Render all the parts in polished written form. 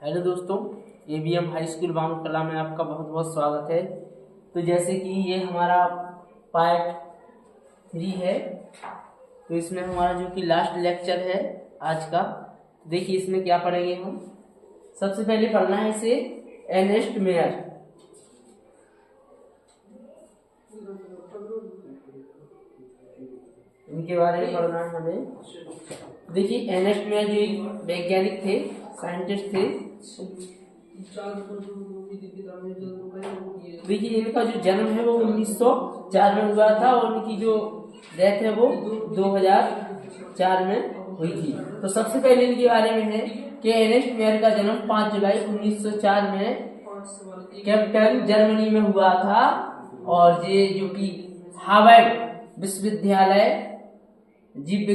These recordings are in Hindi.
हेलो दोस्तों, ABM हाई स्कूल बांग कला में आपका बहुत बहुत स्वागत है। तो जैसे कि ये हमारा पार्ट 3 है, तो इसमें हमारा जो कि लास्ट लेक्चर है आज का। देखिए इसमें क्या पढ़ेंगे हम। सबसे पहले पढ़ना है इसे एर्नेस्ट मेयर। इनके बारे में पढ़ना है हमें। देखिए एर्नेस्ट मेयर जो एक वैज्ञानिक थे, साइंटिस्ट थे। देखिए इनका जो जन्म है वो 1904 में हुआ था और इनकी जो डेथ है वो 2004 में हुई थी। तो सबसे पहले इनके बारे में है कि एर्नेस्ट मेयर का जन्म 5 जुलाई 1904 में कैपिटल जर्मनी में हुआ था। और ये जो कि हार्वर्ड विश्वविद्यालय जीव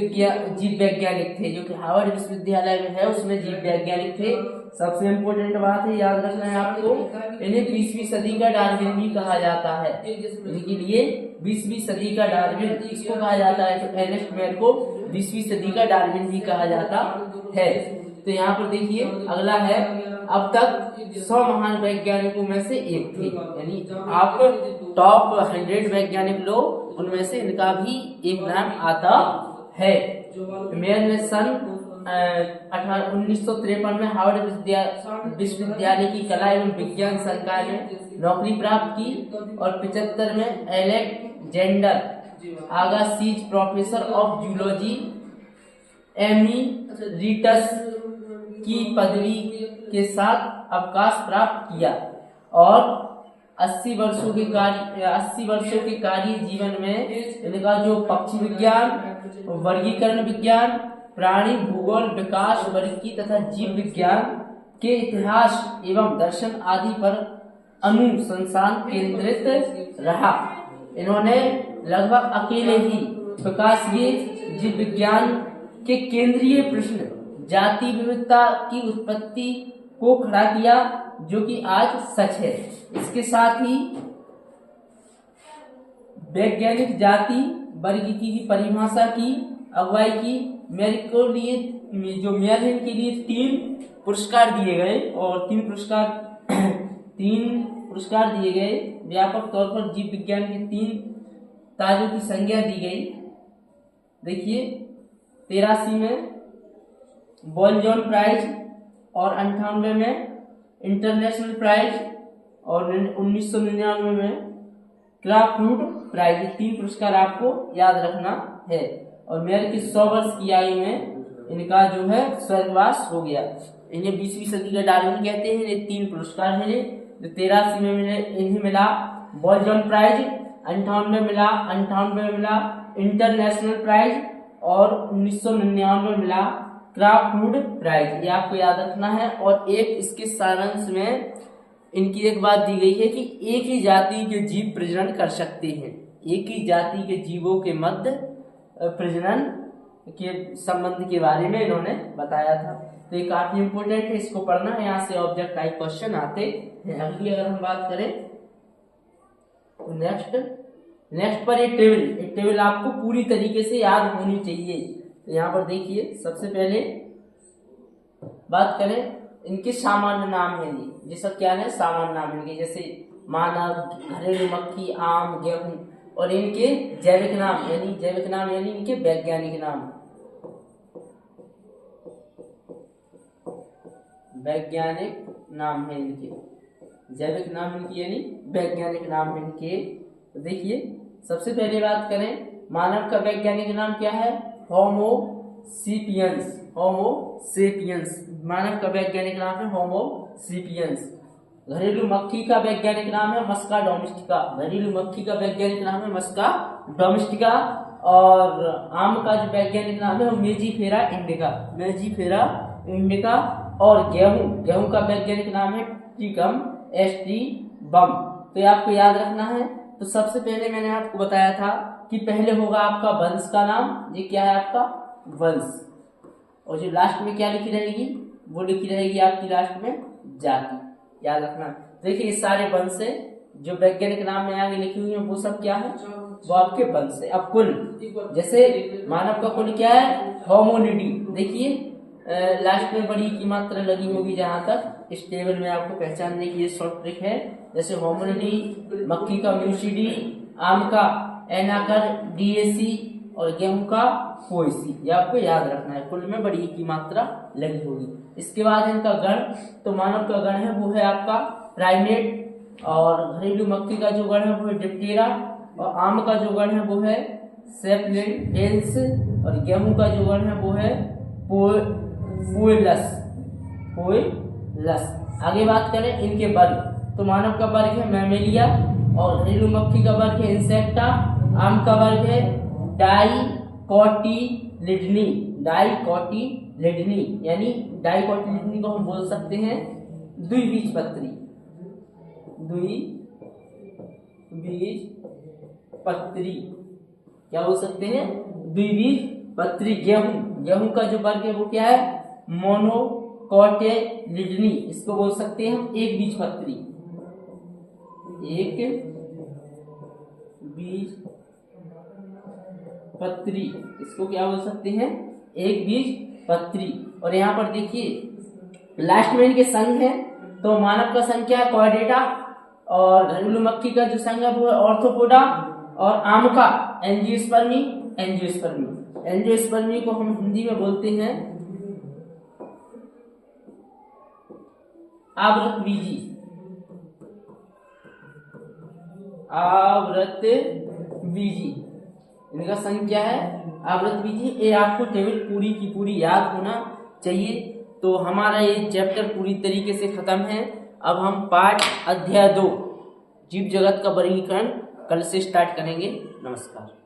वैज्ञानिक थे, जो कि हार्वर्ड विश्वविद्यालय में है, उसमें जीव वैज्ञानिक थे। सबसे इम्पोर्टेंट बात है, याद रखना है आपको, इन्हें 20वीं सदी का डार्विन भी कहा जाता है। इनके लिए 20वीं सदी का डार्विन इसको कहा जाता है। तो एर्नेस्ट मेयर को 20वीं सदी का डार्विन भी कहा जाता है। तो यहाँ पर देखिए अगला है, अब तक 100 महान वैज्ञानिकों में से एक थे। यानी आप टॉप 100 वैज्ञानिक लो, उनमें से इनका भी एक नाम आता है। मेयर ने सन 1953 में हार्वर्ड विश्वविद्यालय की कला एवं विज्ञान संकाय में नौकरी प्राप्त की और 75 में Alexander Agassiz professor of zoology emeritus की पदवी के साथ अवकाश प्राप्त किया और 80 वर्षों के कार्य जीवन में इनका जो पक्षी विज्ञान, वर्गीकरण विज्ञान, प्राणी भूगोल, विकास वर्गीकी तथा जीव विज्ञान के इतिहास एवं दर्शन आदि पर अनुसंधान केंद्रित रहा। इन्होंने लगभग अकेले ही विकासीय जीव विज्ञान के केंद्रीय प्रश्न जाति विविधता की उत्पत्ति को खड़ा किया, जो कि आज सच है। इसके साथ ही वैज्ञानिक जाति वर्गीकी की परिभाषा की अगुवाई की। मेयर को लिए जो मेयर है इनके लिए 3 पुरस्कार दिए गए और 3 पुरस्कार दिए गए। व्यापक तौर पर जीव विज्ञान के 3 ताजों की संज्ञा दी गई। देखिए 83 में बॉल-जॉन प्राइज और 98 में इंटरनेशनल प्राइज और 1999 में क्राफ्ट प्राइज। 3 पुरस्कार आपको याद रखना है। और मेयर की 100 वर्ष की आयु में इनका जो है स्वर्गवास हो गया। इन्हें 20वीं सदी का डार्विन कहते हैं। इन्हें 3 पुरस्कार मिले। 83 में इन्हें मिला बॉल-जॉन प्राइज, 98 में मिला इंटरनेशनल प्राइज और 1999 में मिला क्राफ्ट प्राइज। ये आपको याद रखना है। और एक इसके सारांश में इनकी एक बात दी गई है कि एक ही जाति के जीव प्रजनन कर सकते हैं। एक ही जाति के जीवों के मध्य प्रजनन के संबंध के बारे में इन्होंने बताया था। तो ये काफी इंपोर्टेंट है, इसको पढ़ना है। यहाँ से ऑब्जेक्ट टाइप क्वेश्चन आते हैं। अगली अगर हम बात करें तो नेक्स्ट पर एक टेबल आपको पूरी तरीके से याद होनी चाहिए। तो यहाँ पर देखिए सबसे पहले बात करें, इनके सामान्य नाम है। ये सब क्या है? सामान्य नाम इनके, जैसे मानव, घरेलू मक्खी, आम, गेहूं। और इनके जैविक नाम यानी इनके वैज्ञानिक नाम है इनके। जैविक नाम इनकी यानी वैज्ञानिक नाम है इनके। तो देखिए सबसे पहले बात करें, मानव का वैज्ञानिक नाम क्या है? होमो सेपियंस। मानव का वैज्ञानिक नाम है होमो सेपियंस। घरेलू मक्खी का वैज्ञानिक नाम है मस्का डोमेस्टिका। घरेलू मक्खी का वैज्ञानिक नाम है मस्का डोमेस्टिका। और आम का जो वैज्ञानिक नाम है मेजीफेरा इंडिका। और गेहूं का वैज्ञानिक नाम है ट्रिकम एस्ट्रीबम। तो ये आपको याद रखना है। तो सबसे पहले मैंने आपको बताया था कि पहले होगा आपका वंश का नाम। ये क्या है? आपका वंश। और जो लास्ट में क्या लिखी रहेगी? वो लिखी रहेगी आपकी लास्ट में जाति। याद रखना। देखिए इस सारे वंश से जो वैज्ञानिक नाम में आगे लिखी हुई है वो सब क्या है? वो आपके वंश है। अब कुल, जैसे मानव का कुल क्या है? होमोनिडी। देखिए लास्ट में बड़ी की मात्रा लगी होगी। जहां तक इस टेबल में आपको पहचानने की ये शॉर्ट ट्रिक है, जैसे होमोनिडी, मक्की का म्यूसिडी, आम का एनाकर डीएसी और गेहूं का पोएसी, ये आपको याद रखना है। कुल में बड़ी की मात्रा लगी होगी। इसके बाद इनका गण, तो मानव का गण है वो है आपका प्राइमेट, और घरेलू मक्की का जो गण है वो है डिप्टेरा, और आम का जो गण है वो है सेपलिन हेल्स, और गेहूं का जो गण है वो है पोएलस। आगे बात करें इनके वर्ग, तो मानव का वर्ग है मैमेलिया, और घरेलू मक्खी का वर्ग है इंसेक्टा, आम का वर्ग है डाइकोटिलिडनी, यानी डाइकोटिलिडनी को हम बोल सकते हैं द्विबीजपत्री। क्या बोल सकते हैं? द्विबीजपत्री। गेहूं का जो वर्ग है वो क्या है? मोनोकोटिलिडनी, इसको बोल सकते हैं हम एक बीजपत्री। इसको क्या बोल सकते हैं? एक बीजपत्री। और यहाँ पर देखिए लास्ट में इनके संघ है, तो मानव का संघ क्या है? कॉर्डेटा, और घरेलू मक्खी का जो संघ है वो है ऑर्थोपोडा, और आम का एंजियोस्पर्मी को हम हिंदी में बोलते हैं आवृतबीजी। इनका संघ क्या है? आवृतबीजी। ये आपको टेबल पूरी की पूरी याद होना चाहिए। तो हमारा ये चैप्टर पूरी तरीके से खत्म है। अब हम पाठ अध्याय 2 जीव जगत का वर्गीकरण कल से स्टार्ट करेंगे। नमस्कार।